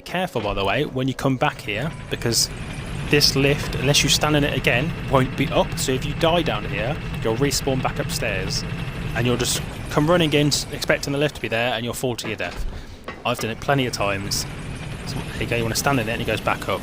careful, by the way, when you come back here, because this lift, unless you stand in it again, won't be up. So if you die down here, you'll respawn back upstairs, and you'll just come running in, expecting the lift to be there, and you'll fall to your death. I've done it plenty of times. So there you go, you want to stand in it, and it goes back up.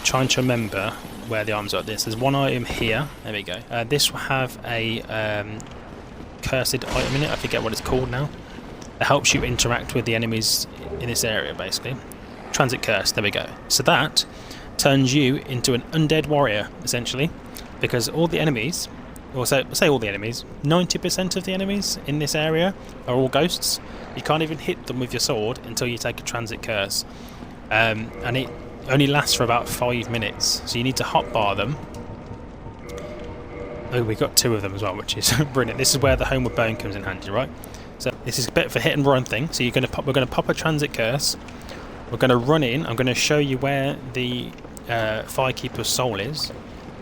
Trying to remember where the items are. There's one item here. There we go. This will have a cursed item in it. I forget what it's called now. It helps you interact with the enemies in this area, basically. Transit curse. There we go. So that turns you into an undead warrior, essentially, because all the enemies, or say all the enemies, 90% of the enemies in this area are all ghosts. You can't even hit them with your sword until you take a transit curse, and it only lasts for about 5 minutes. So you need to hotbar them. Oh, we've got 2 of them as well, which is brilliant. This is where the homeward bone comes in handy, right? So this is a bit of a hit and run thing. So we're going to pop a transit curse. We're going to run in. I'm going to show you where the Firekeeper's soul is,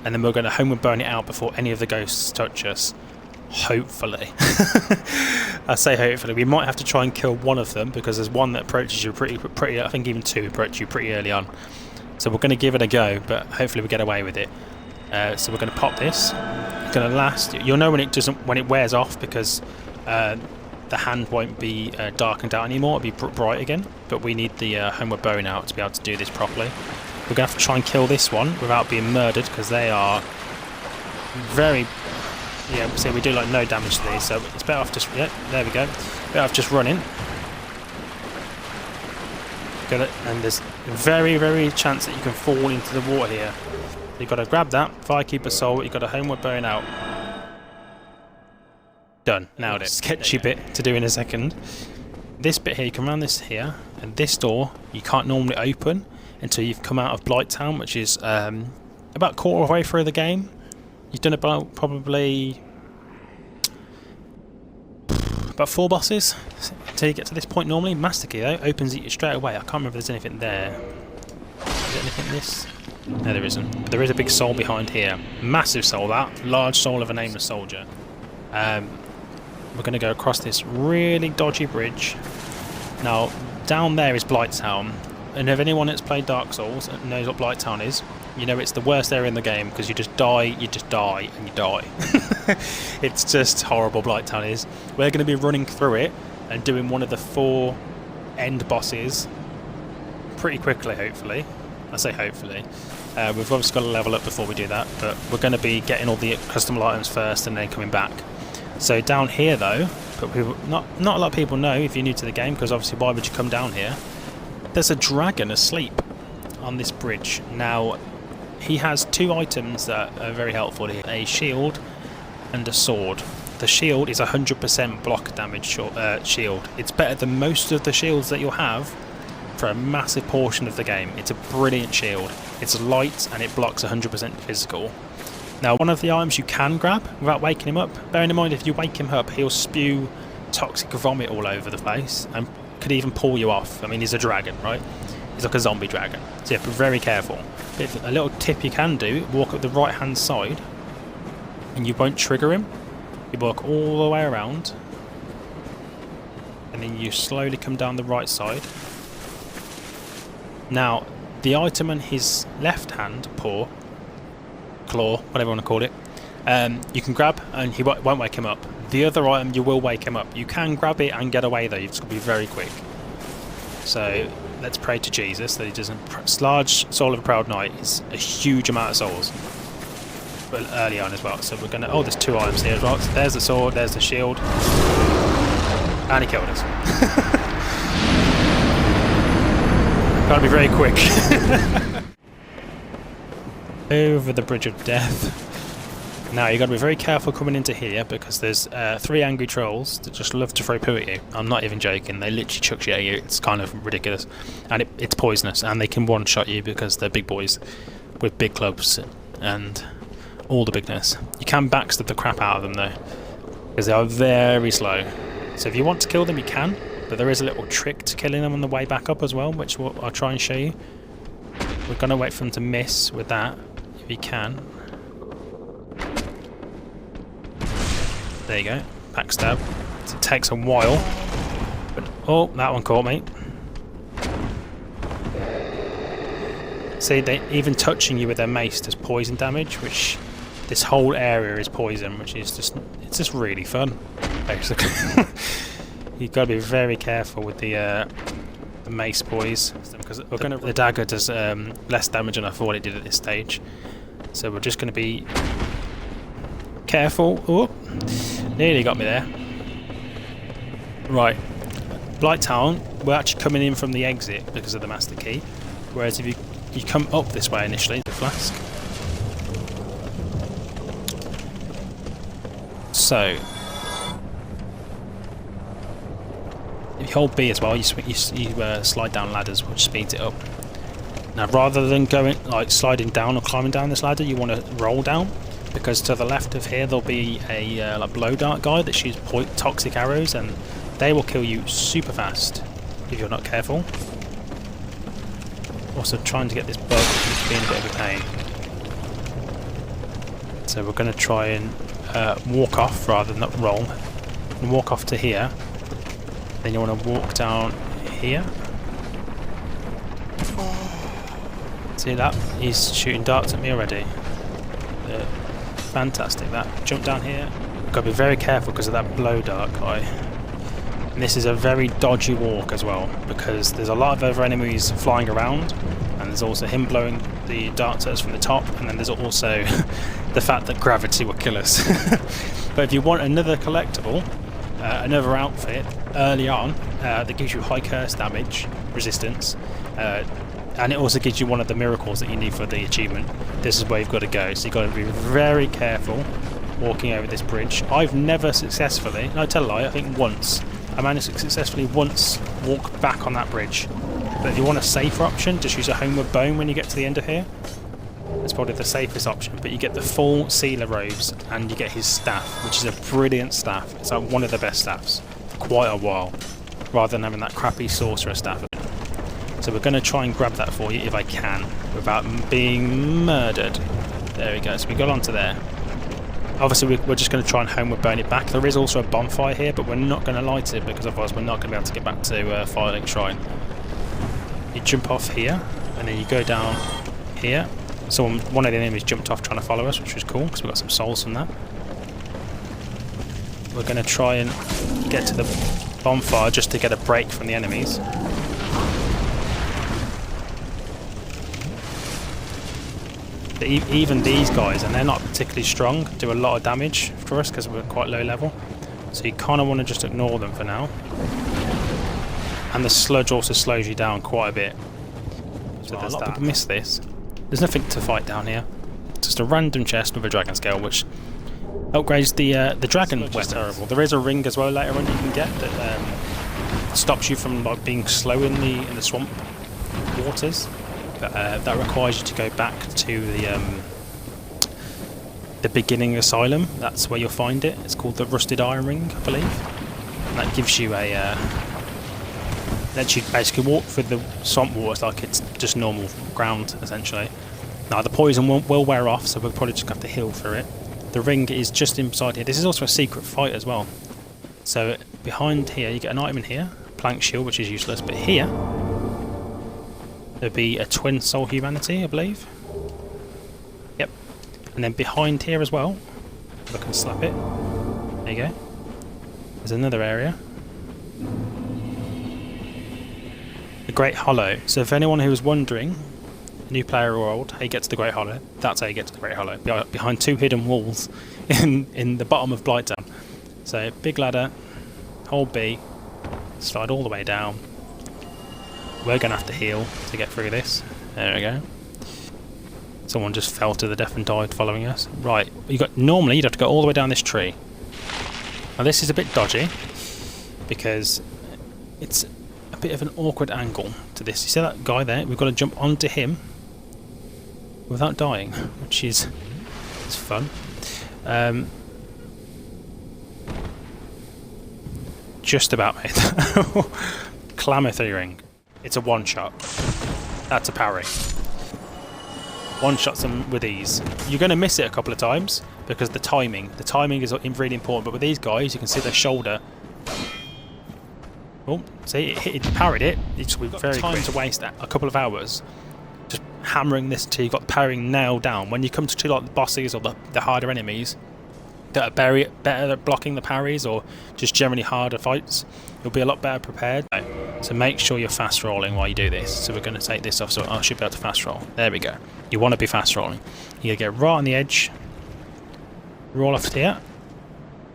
and then we're going to homeward bone it out before any of the ghosts touch us. Hopefully. I say hopefully. We might have to try and kill one of them, because there's one that approaches you pretty. I think even 2 approach you pretty early on. So we're going to give it a go, but hopefully we get away with it. So we're going to pop this. It's going to last. You'll know when it wears off, because the hand won't be darkened out anymore. It'll be bright again. But we need the homeward bone out to be able to do this properly. We're going to have to try and kill this one without being murdered, because they are very... Yeah, so we do like no damage to these, so it's better off just... Yeah, there we go. Better off just running. Got it, and there's a very, very chance that you can fall into the water here. You've got to grab that, Firekeeper soul, you've got to homeward burn out. Done, nailed it. Sketchy bit to do in a second. This bit here, you can run this here, and this door you can't normally open until you've come out of Blight Town, which is about a quarter of the way through the game. You've done about probably about 4 bosses until you get to this point normally. Master Key though opens it straight away. I can't remember if there's anything there. Is there anything in this? No, there isn't. But there is a big soul behind here. Massive soul, that. Large soul of a nameless soldier. We're going to go across this really dodgy bridge. Now, down there is Blight Town. And if anyone that's played Dark Souls knows what Blight Town is, you know it's the worst area in the game, because you just die, and you die. It's just horrible, Blight Town is. We're going to be running through it and doing one of the 4 end bosses pretty quickly, hopefully. I say hopefully. We've obviously got to level up before we do that, but we're going to be getting all the custom items first and then coming back. So down here though, but not a lot of people know if you're new to the game, because obviously why would you come down here? There's a dragon asleep on this bridge. Now, he has 2 items that are very helpful here. A shield and a sword. The shield is 100% block damage shield. It's better than most of the shields that you'll have for a massive portion of the game. It's a brilliant shield. It's light and it blocks 100% physical. Now, one of the items you can grab without waking him up, bearing in mind if you wake him up, he'll spew toxic vomit all over the place and could even pull you off. I mean, he's a dragon, right? He's like a zombie dragon. So yeah, be very careful. But a little tip you can do, walk up the right hand side and you won't trigger him. You walk all the way around and then you slowly come down the right side. Now, the item on his left hand paw, claw, whatever you want to call it, you can grab and he won't wake him up. The other item, you will wake him up. You can grab it and get away though, you've just got to be very quick. So let's pray to Jesus that he doesn't... Large soul of a proud knight is a huge amount of souls, but early on as well. So we're going to... Oh, there's 2 items here as well. So there's the sword, there's the shield, and he killed us. Gotta be very quick. Over the bridge of death. Now you've got to be very careful coming into here, because there's 3 angry trolls that just love to throw poo at you. I'm not even joking, they literally chuck shit at you. It's kind of ridiculous, and it's poisonous, and they can one-shot you because they're big boys with big clubs and all the bigness. You can backstab the crap out of them though, because they are very slow. So if you want to kill them you can, but there is a little trick to killing them on the way back up as well, which I'll try and show you. We're going to wait for them to miss with that, if you can. There you go, backstab. It takes a while, but oh, that one caught me. See, even touching you with their mace does poison damage, which this whole area is poison, which is just really fun, basically. You've got to be very careful with the mace boys, because the dagger does less damage than I thought it did at this stage. So we're just going to be careful. Oh, nearly got me there. Right, Blight Town, we're actually coming in from the exit because of the master key, whereas if you come up this way initially, the flask. So if you hold B as well, you slide down ladders, which speeds it up. Now, rather than going like sliding down or climbing down this ladder, you want to roll down, because to the left of here there'll be a like blow dart guy that shoots toxic arrows, and they will kill you super fast if you're not careful. Also, trying to get this bug is being a bit of a pain. So we're going to try and walk off rather than not roll, and walk off to here. Then you want to walk down here. See that? He's shooting darts at me already. Fantastic. That jump down here. Got to be very careful because of that blow dart guy. And this is a very dodgy walk as well, because there's a lot of other enemies flying around, and there's also him blowing the darts at us from the top, and then there's also the fact that gravity will kill us. But if you want another collectible, another outfit early on that gives you high curse damage resistance, and it also gives you one of the miracles that you need for the achievement, this is where you've got to go. So you've got to be very careful walking over this bridge. I've never successfully, no, tell a lie, I think once, I managed to successfully once walk back on that bridge. But if you want a safer option, just use a homeward bone when you get to the end of here. It's probably the safest option, but you get the full sealer robes and you get his staff, which is a brilliant staff. It's like one of the best staffs for quite a while, rather than having that crappy sorcerer staff. So we're going to try and grab that for you if I can, without being murdered. There we go, so we got onto there. Obviously we're just going to try and homeward burn it back. There is also a bonfire here, but we're not going to light it because otherwise we're not going to be able to get back to Firelink Shrine. You jump off here, and then you go down here. So one of the enemies jumped off trying to follow us, which was cool because we got some souls from that. We're going to try and get to the bonfire just to get a break from the enemies. But even these guys, and they're not particularly strong, do a lot of damage for us because we're quite low level. So you kind of want to just ignore them for now. And the sludge also slows you down quite a bit. So a lot of people miss this. There's nothing to fight down here. Just a random chest with a dragon scale, which upgrades the dragon weapon. Terrible. There is a ring as well later on you can get that stops you from like being slow in the swamp waters. But that requires you to go back to the beginning asylum. That's where you'll find it. It's called the Rusted Iron Ring, I believe. And that gives you a lets you basically walk through the swamp waters like it's just normal ground, essentially. Now the poison will wear off, so we'll probably just have to heal through it. The ring is just inside here. This is also a secret fight as well. So behind here, you get an item in here, a plank shield, which is useless, but here there'll be a twin soul humanity, I believe. Yep. And then behind here as well, if I can slap it. There you go. There's another area. The Great Hollow. So if anyone who was wondering, new player world, how you get to the Great Hollow, that's how you get to the Great Hollow. Behind two hidden walls in the bottom of Blight Town. So big ladder, hold B, slide all the way down. We're going to have to heal to get through this. There we go. Someone just fell to the death and died following us. Right, normally you'd have to go all the way down this tree. Now this is a bit dodgy because it's a bit of an awkward angle to this. You see that guy there? We've got to jump onto him without dying, which is fun. Just about made that. Klamath ring. It's a one-shot. That's a parry. One-shots them with ease. You're going to miss it a couple of times because the timing. The timing is really important. But with these guys, you can see their shoulder. Oh, see, it parried it. We've got very time to waste a couple of hours just hammering this until you've got the parrying nailed down. When you come to like the bosses or the harder enemies that are better at blocking the parries, or just generally harder fights, you'll be a lot better prepared. So make sure you're fast rolling while you do this. So we're going to take this off, so I should be able to fast roll. There we go. You want to be fast rolling. You get right on the edge, roll off here.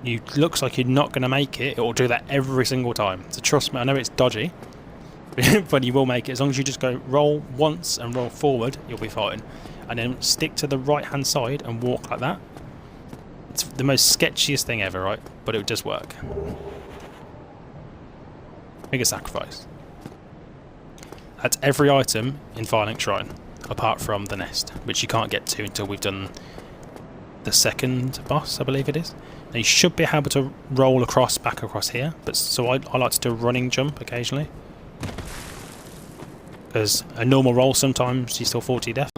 You looks like you're not going to make it. It will do that every single time. So trust me, I know it's dodgy, but you will make it. As long as you just go roll once and roll forward, you'll be fine. And then stick to the right hand side and walk like that. It's the most sketchiest thing ever, right? But it does work. Make a sacrifice. That's every item in Firelink Shrine, apart from the nest, which you can't get to until we've done the second boss, I believe it is. Now you should be able to roll across, back across here, but so I like to do a running jump occasionally. Because a normal roll sometimes you still fall to your death.